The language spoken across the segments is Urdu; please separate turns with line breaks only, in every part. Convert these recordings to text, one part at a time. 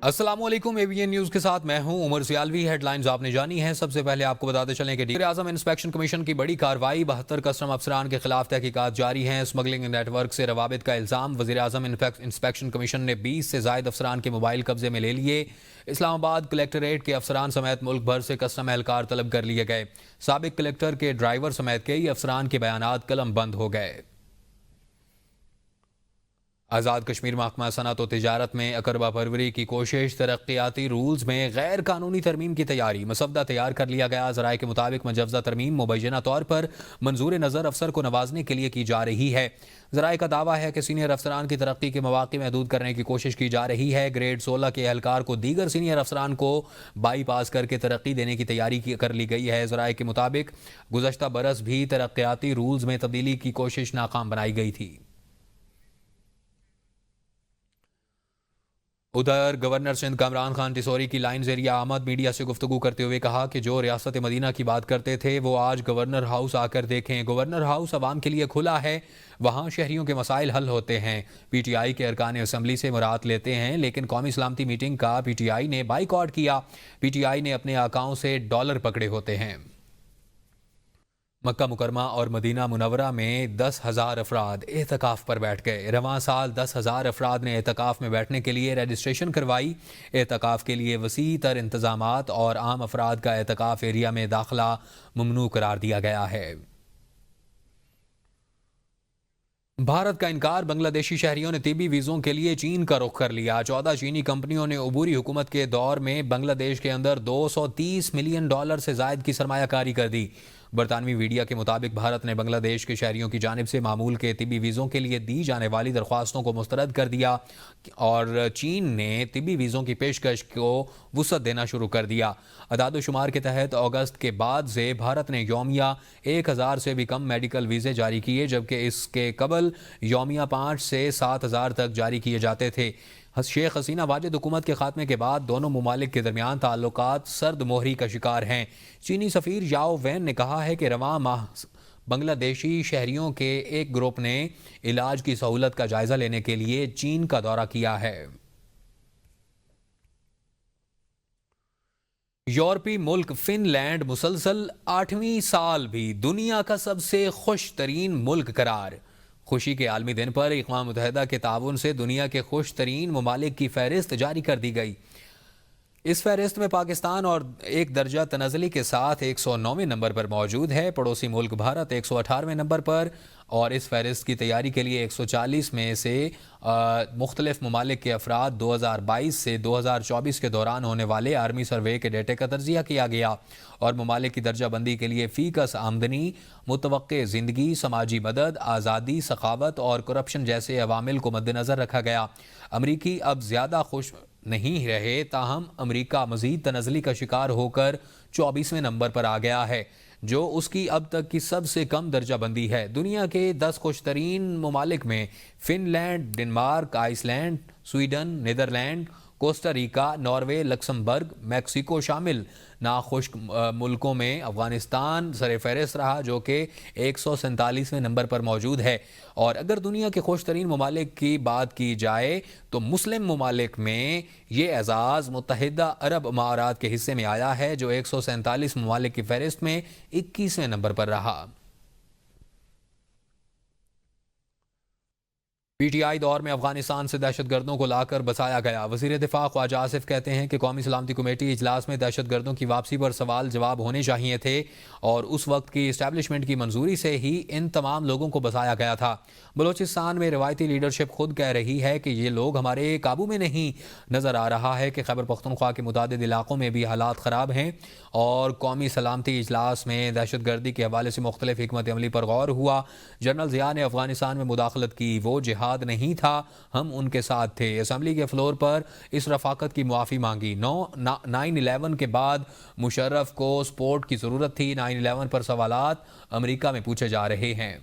السلام علیکم ABN نیوز کے ساتھ میں ہوں عمر سیالوی۔ ہیڈ لائنز آپ نے جانی ہیں۔ سب سے پہلے آپ کو بتاتے چلیں کہ وزیراعظم انسپیکشن کمیشن کی بڑی کارروائی، 72 کسٹم افسران کے خلاف تحقیقات جاری ہیں۔ اسمگلنگ نیٹ ورک سے روابط کا الزام، وزیراعظم انسپیکشن کمیشن نے 20 سے زائد افسران کے موبائل قبضے میں لے لیے۔ اسلام آباد کلیکٹریٹ کے افسران سمیت ملک بھر سے کسٹم اہلکار طلب کر لیے گئے۔ سابق کلیکٹر کے ڈرائیور سمیت کئی افسران کے بیانات قلم بند ہو گئے۔ آزاد کشمیر محکمہ صنعت و تجارت میں اقربہ پروری کی کوشش، ترقیاتی رولز میں غیر قانونی ترمیم کی تیاری، مسودہ تیار کر لیا گیا۔ ذرائع کے مطابق مجوزہ ترمیم مبینہ طور پر منظور نظر افسر کو نوازنے کے لیے کی جا رہی ہے۔ ذرائع کا دعویٰ ہے کہ سینئر افسران کی ترقی کے مواقع محدود کرنے کی کوشش کی جا رہی ہے۔ گریڈ 16 کے اہلکار کو دیگر سینئر افسران کو بائی پاس کر کے ترقی دینے کی تیاری کر لی گئی ہے۔ ذرائع کے مطابق گزشتہ برس بھی ترقیاتی رولز میں تبدیلی کی کوشش ناکام بنائی گئی تھی۔ ادھر گورنر سندھ کامران خان ٹیسوری کی لائنز ایریا آمد میڈیا سے گفتگو کرتے ہوئے کہا کہ جو ریاست مدینہ کی بات کرتے تھے وہ آج گورنر ہاؤس آ کر دیکھیں۔ گورنر ہاؤس عوام کے لیے کھلا ہے، وہاں شہریوں کے مسائل حل ہوتے ہیں۔ پی ٹی آئی کے ارکان اسمبلی سے مراعات لیتے ہیں، لیکن قومی سلامتی میٹنگ کا پی ٹی آئی نے بائیکاٹ کیا۔ پی ٹی آئی نے اپنے آقاؤں سے ڈالر پکڑے ہوتے ہیں۔ مکہ مکرمہ اور مدینہ منورہ میں 10,000 افراد اعتکاف پر بیٹھ گئے۔ رواں سال 10,000 افراد نے اعتکاف میں بیٹھنے کے لیے رجسٹریشن کروائی۔ اعتکاف کے لیے وسیع تر انتظامات اور عام افراد کا اعتکاف ایریا میں داخلہ ممنوع قرار دیا گیا ہے۔ بھارت کا انکار، بنگلہ دیشی شہریوں نے طبی ویزوں کے لیے چین کا رخ کر لیا۔ 14 چینی کمپنیوں نے عبوری حکومت کے دور میں بنگلہ دیش کے اندر $230 ملین سے زائد کی سرمایہ کاری کر دی۔ برطانوی میڈیا کے مطابق بھارت نے بنگلہ دیش کے شہریوں کی جانب سے معمول کے طبی ویزوں کے لیے دی جانے والی درخواستوں کو مسترد کر دیا اور چین نے طبی ویزوں کی پیشکش کو وسعت دینا شروع کر دیا۔ اعداد و شمار کے تحت اگست کے بعد سے بھارت نے یومیہ 1,000 سے بھی کم میڈیکل ویزے جاری کیے، جبکہ اس کے قبل یومیہ 5 سے 7,000 تک جاری کیے جاتے تھے۔ شیخ حسینہ واجد حکومت کے خاتمے کے بعد دونوں ممالک کے درمیان تعلقات سرد مہری کا شکار ہیں۔ چینی سفیر یاؤ وین نے کہا ہے کہ رواں ماہ بنگلہ دیشی شہریوں کے ایک گروپ نے علاج کی سہولت کا جائزہ لینے کے لیے چین کا دورہ کیا ہے۔ یورپی ملک فن لینڈ مسلسل 8ویں سال بھی دنیا کا سب سے خوش ترین ملک قرار۔ خوشی کے عالمی دن پر اقوام متحدہ کے تعاون سے دنیا کے خوش ترین ممالک کی فہرست جاری کر دی گئی۔ اس فہرست میں پاکستان اور ایک درجہ تنزلی کے ساتھ 109ویں نمبر پر موجود ہے۔ پڑوسی ملک بھارت 118ویں نمبر پر، اور اس فہرست کی تیاری کے لیے 140 میں سے مختلف ممالک کے افراد 2022 سے 2024 کے دوران ہونے والے آرمی سروے کے ڈیٹے کا تجزیہ کیا گیا اور ممالک کی درجہ بندی کے لیے فی کس آمدنی، متوقع زندگی، سماجی مدد، آزادی، سخاوت اور کرپشن جیسے عوامل کو مد نظر رکھا گیا۔ امریکی اب زیادہ خوش نہیں رہے، تاہم امریکہ مزید تنزلی کا شکار ہو کر 24ویں نمبر پر آ گیا ہے، جو اس کی اب تک کی سب سے کم درجہ بندی ہے۔ دنیا کے 10 خوش ترین ممالک میں Finland, Denmark, Iceland, Sweden, Netherland, Costa Rica, Norway, Luxembourg, Mexico شامل۔ ناخوش ملکوں میں افغانستان سر فہرست رہا، جو کہ 147ویں نمبر پر موجود ہے۔ اور اگر دنیا کے خوش ترین ممالک کی بات کی جائے تو مسلم ممالک میں یہ اعزاز متحدہ عرب امارات کے حصے میں آیا ہے، جو 147 ممالک کی فہرست میں 21ویں نمبر پر رہا۔ پی ٹی آئی دور میں افغانستان سے دہشت گردوں کو لا کر بسایا گیا۔ وزیر دفاع خواجہ آصف کہتے ہیں کہ قومی سلامتی کمیٹی اجلاس میں دہشت گردوں کی واپسی پر سوال جواب ہونے چاہیے تھے، اور اس وقت کی اسٹیبلشمنٹ کی منظوری سے ہی ان تمام لوگوں کو بسایا گیا تھا۔ بلوچستان میں روایتی لیڈرشپ خود کہہ رہی ہے کہ یہ لوگ ہمارے قابو میں نہیں۔ نظر آ رہا ہے کہ خیبر پختونخوا کے متعدد علاقوں میں بھی حالات خراب ہیں، اور قومی سلامتی اجلاس میں دہشت گردی کے حوالے سے مختلف حکمت عملی پر غور ہوا۔ جنرل ضیاء نے افغانستان میں مداخلت کی، وہ جہاد نہیں تھا، ہم ان کے ساتھ تھے۔ اسمبلی کے فلور پر اس رفاقت کی معافی مانگی۔ 9/11 کے بعد مشرف کو سپورٹ کی ضرورت تھی۔ 9/11 پر سوالات امریکہ میں پوچھے جا رہے ہیں۔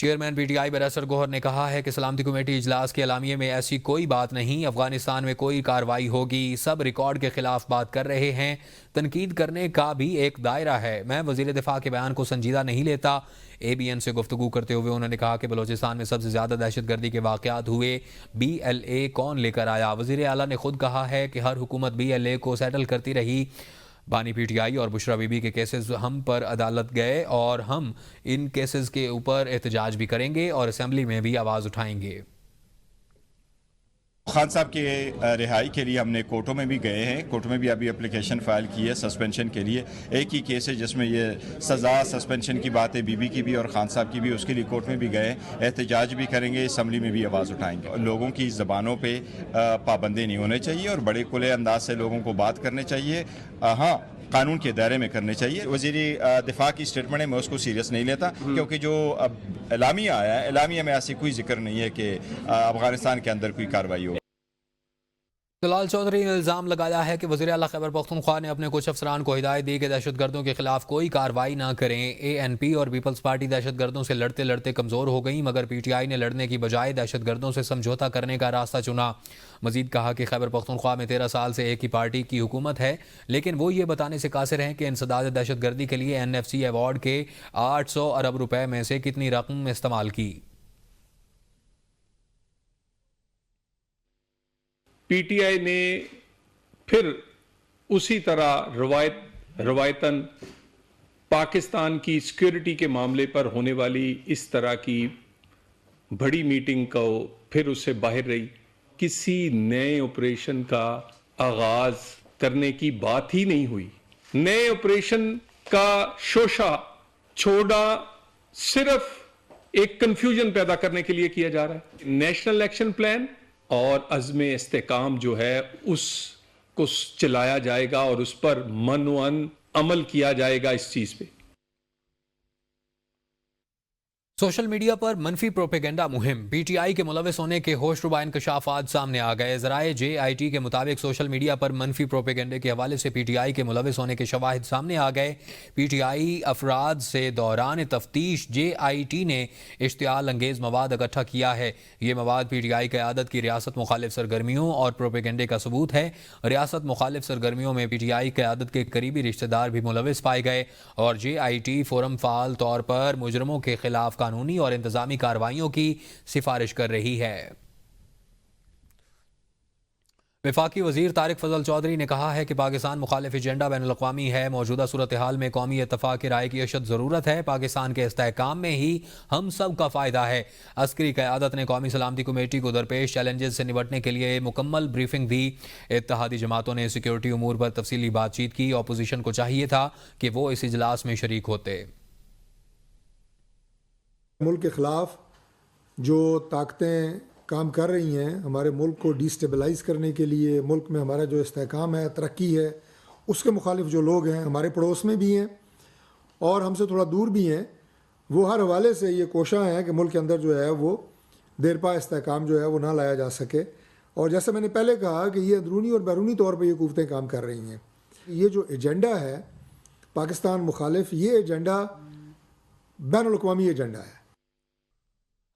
Chairman P T I barrister Gohar نے کہا ہے کہ سلامتی کمیٹی اجلاس کے اعلامیے میں ایسی کوئی بات نہیں، افغانستان میں کوئی کارروائی ہوگی، سب ریکارڈ کے خلاف بات کر رہے ہیں، تنقید کرنے کا بھی ایک دائرہ ہے، میں وزیر دفاع کے بیان کو سنجیدہ نہیں لیتا۔ اے بی این سے گفتگو کرتے ہوئے انہوں نے کہا کہ بلوچستان میں سب سے زیادہ دہشت گردی کے واقعات ہوئے، بی ایل اے کون لے کر آیا؟ وزیر اعلیٰ نے خود کہا ہے کہ ہر حکومت بی ایل اے کو سیٹل کرتی رہی۔ بانی پی ٹی آئی اور بشرا بی بی کے کیسز ہم پر عدالت گئے اور ہم ان کیسز کے اوپر احتجاج بھی کریں گے اور اسمبلی میں بھی آواز اٹھائیں گے۔
خان صاحب کے رہائی کے لیے ہم نے کورٹوں میں بھی گئے ہیں، کورٹ میں بھی ابھی اپلیکیشن فائل کی ہے سسپینشن کے لیے۔ ایک ہی کیس ہے جس میں یہ سزا سسپینشن کی بات ہے، بی بی کی بھی اور خان صاحب کی بھی، اس کے لیے کورٹ میں بھی گئے، احتجاج بھی کریں گے، اسمبلی میں بھی آواز اٹھائیں گے۔ لوگوں کی زبانوں پہ پابندی نہیں ہونے چاہیے اور بڑے کھلے انداز سے لوگوں کو بات کرنے چاہیے، ہاں قانون کے دائرے میں کرنے چاہیے۔ وزیر دفاع کی اسٹیٹمنٹ ہے، میں اس کو سیریس نہیں لیتا، کیونکہ جو اب اعلامیہ آیا ہے، اعلامیہ میں ایسی کوئی ذکر نہیں ہے کہ افغانستان کے اندر کوئی کارروائی ہو۔
جلال چودھری نے الزام لگایا ہے کہ وزیر اعلیٰ خیبر پختونخوا نے اپنے کچھ افسران کو ہدایت دی کہ دہشت گردوں کے خلاف کوئی کارروائی نہ کریں۔ اے این پی اور پیپلز پارٹی دہشت گردوں سے لڑتے لڑتے کمزور ہو گئیں، مگر پی ٹی آئی نے لڑنے کی بجائے دہشت گردوں سے سمجھوتا کرنے کا راستہ چنا۔ مزید کہا کہ خیبر پختونخوا میں 13 سال سے ایک ہی پارٹی کی حکومت ہے، لیکن وہ یہ بتانے سے قاصر ہیں کہ انسداد دہشت گردی کے لیے این ایف سی ایوارڈ کے 800 ارب روپے میں سے کتنی رقم استعمال کی۔
پی ٹی آئی نے پھر اسی طرح روایتاً پاکستان کی سیکیورٹی کے معاملے پر ہونے والی اس طرح کی بڑی میٹنگ کو پھر اس سے باہر رہی۔ کسی نئے آپریشن کا آغاز کرنے کی بات ہی نہیں ہوئی۔ نئے آپریشن کا شوشہ چھوڑا صرف ایک کنفیوژن پیدا کرنے کے لیے کیا جا رہا ہے۔ نیشنل ایکشن پلان اور عزم استحکام جو ہے اس کو چلایا جائے گا اور اس پر منوعاً عمل کیا جائے گا اس چیز پہ۔
سوشل میڈیا پر منفی پروپیگنڈا مہم، پی ٹی آئی کے ملوث ہونے کے ہوش ربا انکشافات سامنے آ گئے۔ ذرائع جے آئی ٹی کے مطابق سوشل میڈیا پر منفی پروپیگنڈے کے حوالے سے پی ٹی آئی کے ملوث ہونے کے شواہد سامنے آ گئے۔ پی ٹی آئی افراد سے دوران تفتیش جے آئی ٹی نے اشتعال انگیز مواد اکٹھا کیا ہے۔ یہ مواد پی ٹی آئی قیادت کی ریاست مخالف سرگرمیوں اور پروپیگنڈے کا ثبوت ہے۔ ریاست مخالف سرگرمیوں میں پی ٹی آئی قیادت کے قریبی رشتہ دار بھی ملوث پائے گئے اور جے آئی ٹی فورم فعال طور پر مجرموں کے خلاف قانونی اور انتظامی کارروائیوں کی سفارش کر رہی ہے۔ وفاقی وزیر طارق فضل چودھری نے کہا ہے کہ پاکستان مخالف ایجنڈا بین الاقوامی ہے۔ موجودہ صورتحال میں قومی اتفاق کی رائے کی اشد ضرورت ہے۔ پاکستان کے استحکام میں ہی ہم سب کا فائدہ ہے۔ عسکری قیادت نے قومی سلامتی کمیٹی کو درپیش چیلنجز سے نمٹنے کے لیے مکمل بریفنگ دی۔ اتحادی جماعتوں نے سیکیورٹی امور پر تفصیلی بات چیت کی۔ اپوزیشن کو چاہیے تھا کہ وہ اس اجلاس میں شریک ہوتے۔
ملک کے خلاف جو طاقتیں کام کر رہی ہیں ہمارے ملک کو ڈی سٹیبلائز کرنے کے لیے، ملک میں ہمارا جو استحکام ہے، ترقی ہے، اس کے مخالف جو لوگ ہیں ہمارے پڑوس میں بھی ہیں اور ہم سے تھوڑا دور بھی ہیں، وہ ہر حوالے سے یہ کوشاں ہیں کہ ملک کے اندر جو ہے وہ دیرپا استحکام جو ہے وہ نہ لایا جا سکے۔ اور جیسے میں نے پہلے کہا کہ یہ اندرونی اور بیرونی طور پہ یہ قوتیں کام کر رہی ہیں۔ یہ جو ایجنڈا ہے پاکستان مخالف، یہ ایجنڈا بین الاقوامی ایجنڈا ہے۔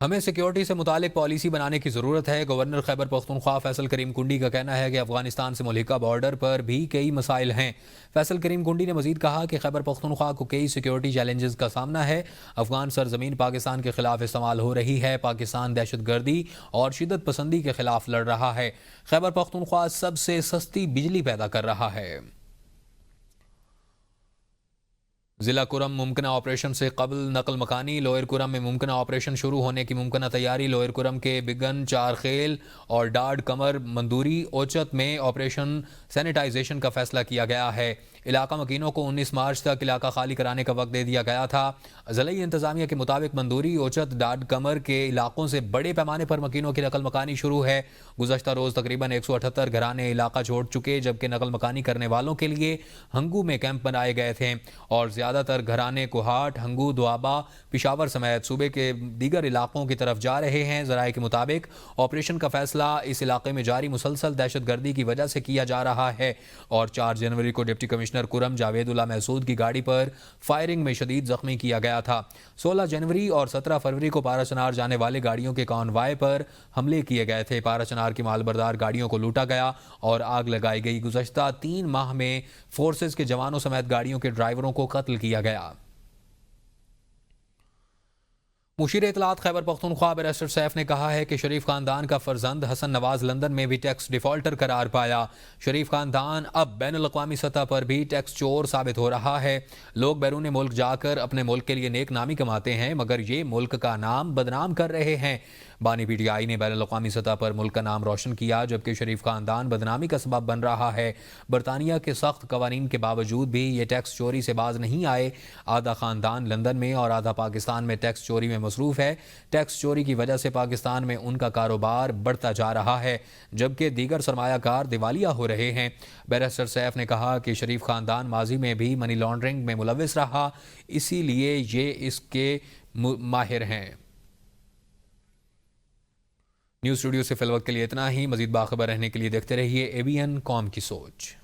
ہمیں سیکیورٹی سے متعلق پالیسی بنانے کی ضرورت ہے۔ گورنر خیبر پختونخوا فیصل کریم کنڈی کا کہنا ہے کہ افغانستان سے ملحقہ بارڈر پر بھی کئی مسائل ہیں۔ فیصل کریم کنڈی نے مزید کہا کہ خیبر پختونخوا کو کئی سیکیورٹی چیلنجز کا سامنا ہے۔ افغان سرزمین پاکستان کے خلاف استعمال ہو رہی ہے۔ پاکستان دہشت گردی اور شدت پسندی کے خلاف لڑ رہا ہے۔ خیبر پختونخوا سب سے سستی بجلی پیدا کر رہا ہے۔ ضلع کرم ممکنہ آپریشن سے قبل نقل مکانی، لوئر کرم میں ممکنہ آپریشن شروع ہونے کی ممکنہ تیاری۔ لوئر کرم کے بگن، چارخیل اور ڈاڈ کمر مندوری اوچت میں آپریشن سینیٹائزیشن کا فیصلہ کیا گیا ہے۔ علاقہ مکینوں کو 19 مارچ تک علاقہ خالی کرانے کا وقت دے دیا گیا تھا۔ ضلعی انتظامیہ کے مطابق مندوری، اوچت، ڈاڈ کمر کے علاقوں سے بڑے پیمانے پر مکینوں کی نقل مکانی شروع ہے۔ گزشتہ روز تقریباً 178 گھرانے علاقہ چھوڑ چکے، جبکہ نقل مکانی کرنے والوں کے لیے ہنگو میں کیمپ بنائے گئے تھے اور زیادہ تر گھرانے کوہاٹ، ہنگو، دوابہ، پشاور سمیت صوبے کے دیگر علاقوں کی طرف جا رہے ہیں۔ ذرائع کے مطابق آپریشن کا فیصلہ اس علاقے میں جاری مسلسل دہشت گردی کی وجہ سے کیا جا رہا ہے اور 4 جنوری کو ڈپٹی کمشنر کمشنر کرم جاوید اللہ محسود کی گاڑی پر فائرنگ میں شدید زخمی کیا گیا تھا۔ 16 جنوری اور 17 فروری کو پارا چنار جانے والے گاڑیوں کے کانوائے پر حملے کیے گئے تھے۔ پارا چنار کی مالبردار گاڑیوں کو لوٹا گیا اور آگ لگائی گئی۔ گزشتہ 3 ماہ میں فورسز کے جوانوں سمیت گاڑیوں کے ڈرائیوروں کو قتل کیا گیا۔ مشیر اطلاعات خیبر پختونخوا بیرسٹر سیف نے کہا ہے کہ شریف خاندان کا فرزند حسن نواز لندن میں بھی ٹیکس ڈیفالٹر قرار پایا۔ شریف خاندان اب بین الاقوامی سطح پر بھی ٹیکس چور ثابت ہو رہا ہے۔ لوگ بیرون ملک جا کر اپنے ملک کے لیے نیک نامی کماتے ہیں مگر یہ ملک کا نام بدنام کر رہے ہیں۔ بانی پی ٹی آئی نے بین الاقوامی سطح پر ملک کا نام روشن کیا جبکہ شریف خاندان بدنامی کا سبب بن رہا ہے۔ برطانیہ کے سخت قوانین کے باوجود بھی یہ ٹیکس چوری سے باز نہیں آئے۔ آدھا خاندان لندن میں اور آدھا پاکستان میں ٹیکس چوری میں مصروف ہے۔ ٹیکس چوری کی وجہ سے پاکستان میں ان کا کاروبار بڑھتا جا رہا ہے جبکہ دیگر سرمایہ کار دیوالیہ ہو رہے ہیں۔ بیرسٹر سیف نے کہا کہ شریف خاندان ماضی میں بھی منی لانڈرنگ میں ملوث رہا، اسی لیے یہ اس کے ماہر ہیں۔ نیوز اسٹوڈیو سے فی الوقت کے لیے اتنا ہی۔ مزید باخبر رہنے کے لیے دیکھتے رہیے ABN قوم کی سوچ۔